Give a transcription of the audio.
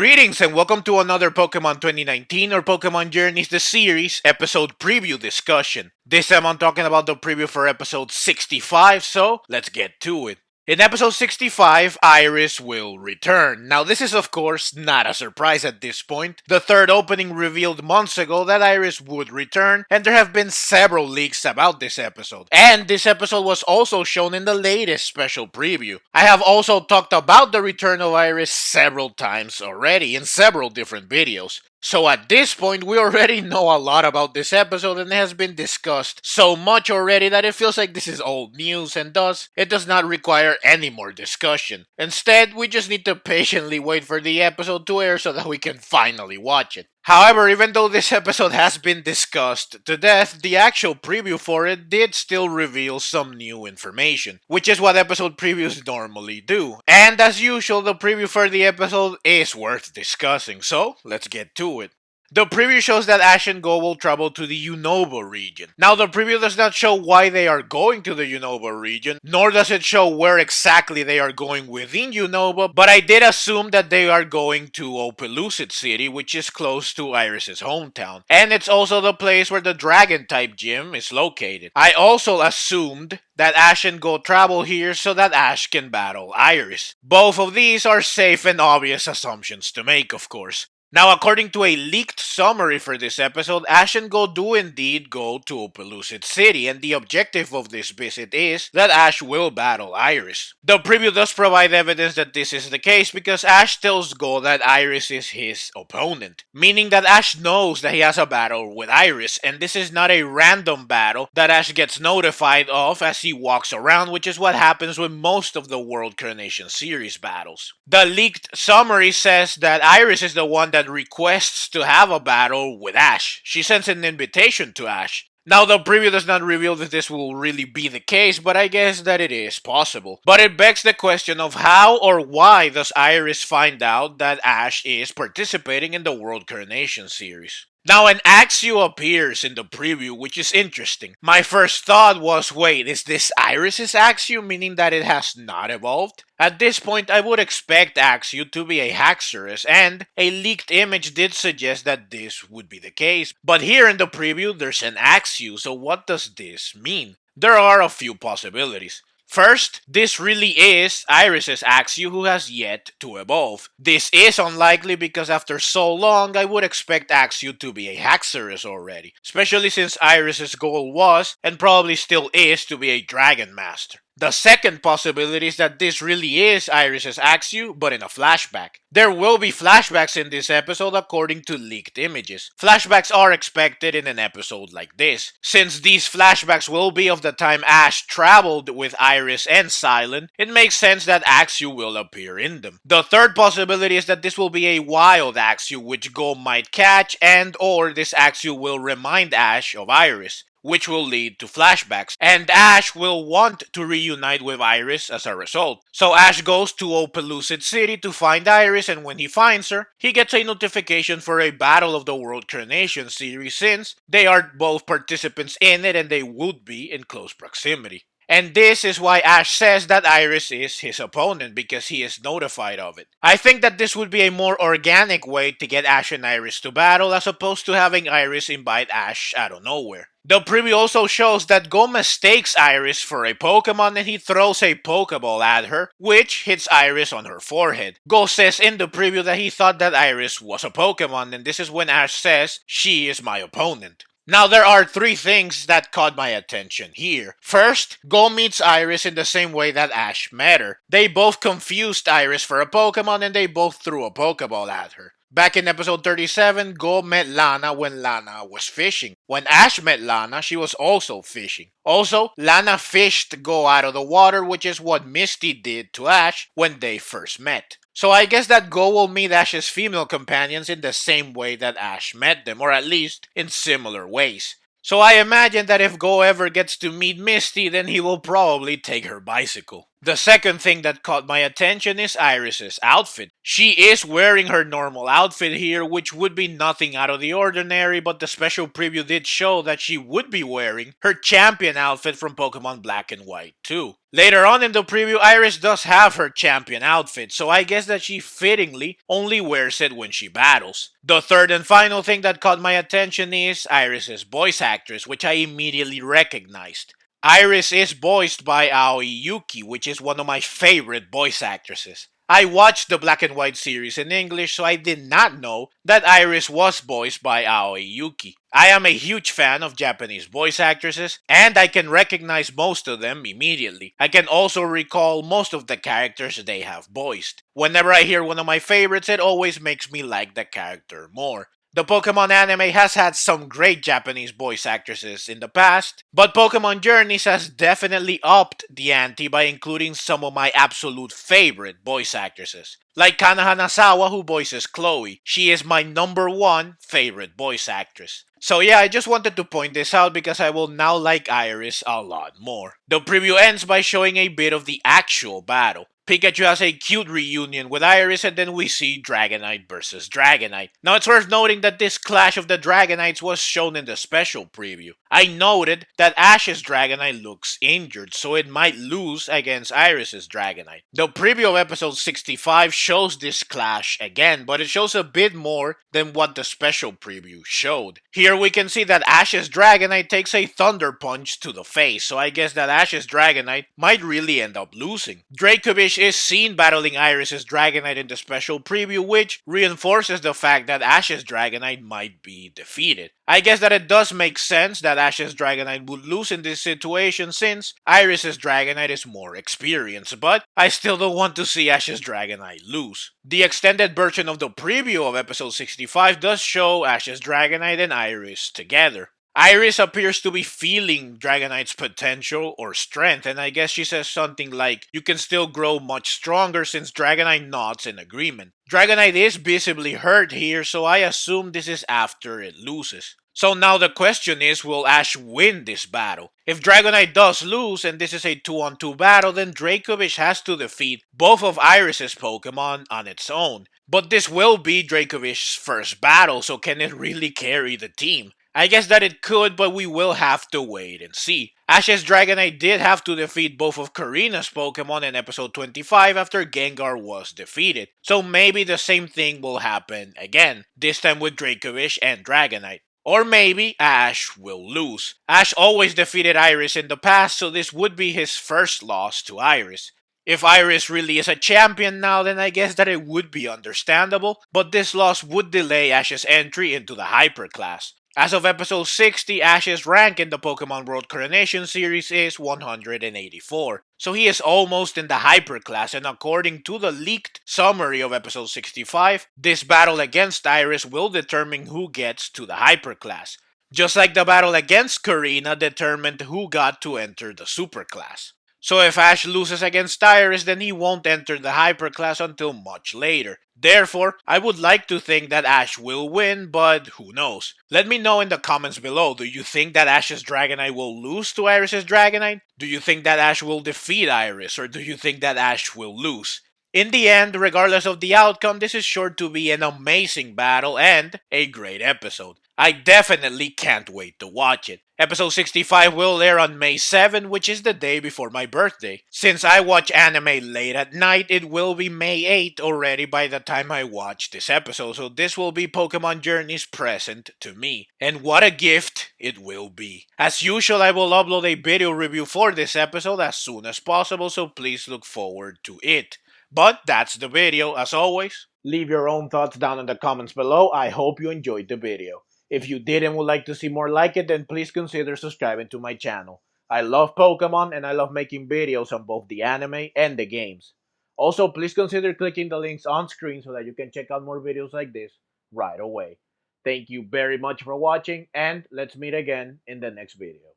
Greetings and welcome to another Pokemon 2019 or Pokemon Journeys the Series episode preview discussion. This time I'm talking about the preview for episode 65, so let's get to it. In episode 65, Iris will return. Now this is of course not a surprise at this point. The third opening revealed months ago that Iris would return, and there have been several leaks about this episode. And this episode was also shown in the latest special preview. I have also talked about the return of Iris several times already in several different videos. So at this point, we already know a lot about this episode and it has been discussed so much already that it feels like this is old news and thus, it does not require any more discussion. Instead, we just need to patiently wait for the episode to air so that we can finally watch it. However, even though this episode has been discussed to death, the actual preview for it did still reveal some new information, which is what episode previews normally do. And as usual, the preview for the episode is worth discussing, so let's get to it. The preview shows that Ash and Goh will travel to the Unova Region. Now, the preview does not show why they are going to the Unova Region, nor does it show where exactly they are going within Unova, but I did assume that they are going to Opelucid City, which is close to Iris's hometown. And it's also the place where the Dragon-type gym is located. I also assumed that Ash and Goh travel here so that Ash can battle Iris. Both of these are safe and obvious assumptions to make, of course. Now, according to a leaked summary for this episode, Ash and Goh do indeed go to Opelucid City, and the objective of this visit is that Ash will battle Iris. The preview does provide evidence that this is the case because Ash tells Goh that Iris is his opponent, meaning that Ash knows that he has a battle with Iris, and this is not a random battle that Ash gets notified of as he walks around, which is what happens with most of the World Coronation Series battles. The leaked summary says that Iris is the one that requests to have a battle with Ash. She sends an invitation to Ash. Now, the preview does not reveal that this will really be the case, but I guess that it is possible. But it begs the question of how or why does Iris find out that Ash is participating in the World Coronation Series? Now, an Axew appears in the preview, which is interesting. My first thought was, wait, is this Iris's Axew, meaning that it has not evolved? At this point, I would expect Axew to be a Haxorus, and a leaked image did suggest that this would be the case. But here in the preview, there's an Axew, so what does this mean? There are a few possibilities. First, this really is Iris's Axew who has yet to evolve. This is unlikely because after so long, I would expect Axew to be a Haxorus already, especially since Iris's goal was, and probably still is, to be a Dragon Master. The second possibility is that this really is Iris's Axew, but in a flashback. There will be flashbacks in this episode according to leaked images. Flashbacks are expected in an episode like this. Since these flashbacks will be of the time Ash traveled with Iris and Silent, it makes sense that Axew will appear in them. The third possibility is that this will be a wild Axew which Goh might catch, and or this Axew will remind Ash of Iris, which will lead to flashbacks, and Ash will want to reunite with Iris as a result. So Ash goes to Opelucid City to find Iris, and when he finds her, he gets a notification for a Battle of the World Coronation Series since they are both participants in it and they would be in close proximity. And this is why Ash says that Iris is his opponent, because he is notified of it. I think that this would be a more organic way to get Ash and Iris to battle as opposed to having Iris invite Ash out of nowhere. The preview also shows that Goh mistakes Iris for a Pokemon and he throws a Pokeball at her, which hits Iris on her forehead. Goh says in the preview that he thought that Iris was a Pokemon, and this is when Ash says, "She is my opponent." Now, there are three things that caught my attention here. First, Goh meets Iris in the same way that Ash met her. They both confused Iris for a Pokemon and they both threw a Pokeball at her. Back in episode 37, Goh met Lana when Lana was fishing. When Ash met Lana, she was also fishing. Also, Lana fished Goh out of the water, which is what Misty did to Ash when they first met. So I guess that Goh will meet Ash's female companions in the same way that Ash met them, or at least in similar ways. So I imagine that if Goh ever gets to meet Misty, then he will probably take her bicycle. The second thing that caught my attention is Iris's outfit. She is wearing her normal outfit here, which would be nothing out of the ordinary, but the special preview did show that she would be wearing her champion outfit from Pokemon Black and White too. Later on in the preview, Iris does have her champion outfit, so I guess that she fittingly only wears it when she battles. The third and final thing that caught my attention is Iris's voice actress, which I immediately recognized. Iris is voiced by Aoi Yuki, which is one of my favorite voice actresses. I watched the Black and White series in English, so I did not know that Iris was voiced by Aoi Yuki. I am a huge fan of Japanese voice actresses, and I can recognize most of them immediately. I can also recall most of the characters they have voiced. Whenever I hear one of my favorites, it always makes me like the character more. The Pokemon anime has had some great Japanese voice actresses in the past, but Pokemon Journeys has definitely upped the ante by including some of my absolute favorite voice actresses. Like Kana Hanazawa, who voices Chloe. She is my number one favorite voice actress. So yeah, I just wanted to point this out because I will now like Iris a lot more. The preview ends by showing a bit of the actual battle. Pikachu has a cute reunion with Iris, and then we see Dragonite versus Dragonite. Now it's worth noting that this clash of the Dragonites was shown in the special preview. I noted that Ash's Dragonite looks injured, so it might lose against Iris's Dragonite. The preview of episode 65 shows this clash again, but it shows a bit more than what the special preview showed. Here we can see that Ash's Dragonite takes a Thunder Punch to the face, so I guess that Ash's Dragonite might really end up losing. Dracovish is seen battling Iris's Dragonite in the special preview, which reinforces the fact that Ash's Dragonite might be defeated. I guess that it does make sense that Ash's Dragonite would lose in this situation since Iris's Dragonite is more experienced, but I still don't want to see Ash's Dragonite lose. The extended version of the preview of episode 65 does show Ash's Dragonite and Iris together. Iris appears to be feeling Dragonite's potential or strength, and I guess she says something like, "You can still grow much stronger," since Dragonite nods in agreement. Dragonite is visibly hurt here, so I assume this is after it loses. So now the question is, will Ash win this battle? If Dragonite does lose and this is a 2-on-2 battle, then Dracovish has to defeat both of Iris's Pokemon on its own. But this will be Dracovish's first battle, so can it really carry the team? I guess that it could, but we will have to wait and see. Ash's Dragonite did have to defeat both of Karina's Pokemon in episode 25 after Gengar was defeated. So maybe the same thing will happen again, this time with Dracovish and Dragonite. Or maybe Ash will lose. Ash always defeated Iris in the past, so this would be his first loss to Iris. If Iris really is a champion now, then I guess that it would be understandable, but this loss would delay Ash's entry into the Hyper class. As of episode 60, Ash's rank in the Pokemon World Coronation series is 184. So he is almost in the Hyper class, and according to the leaked summary of episode 65, this battle against Iris will determine who gets to the Hyper class. Just like the battle against Karina determined who got to enter the Super class. So if Ash loses against Iris, then he won't enter the Hyper class until much later. Therefore, I would like to think that Ash will win, but who knows? Let me know in the comments below, do you think that Ash's Dragonite will lose to Iris's Dragonite? Do you think that Ash will defeat Iris, or do you think that Ash will lose? In the end, regardless of the outcome, this is sure to be an amazing battle and a great episode. I definitely can't wait to watch it. Episode 65 will air on May 7, which is the day before my birthday. Since I watch anime late at night, it will be May 8 already by the time I watch this episode, so this will be Pokemon Journey's present to me. And what a gift it will be. As usual, I will upload a video review for this episode as soon as possible, so please look forward to it. But that's the video, as always. Leave your own thoughts down in the comments below. I hope you enjoyed the video. If you did and would like to see more like it, then please consider subscribing to my channel. I love Pokemon and I love making videos on both the anime and the games. Also, please consider clicking the links on screen so that you can check out more videos like this right away. Thank you very much for watching, and let's meet again in the next video.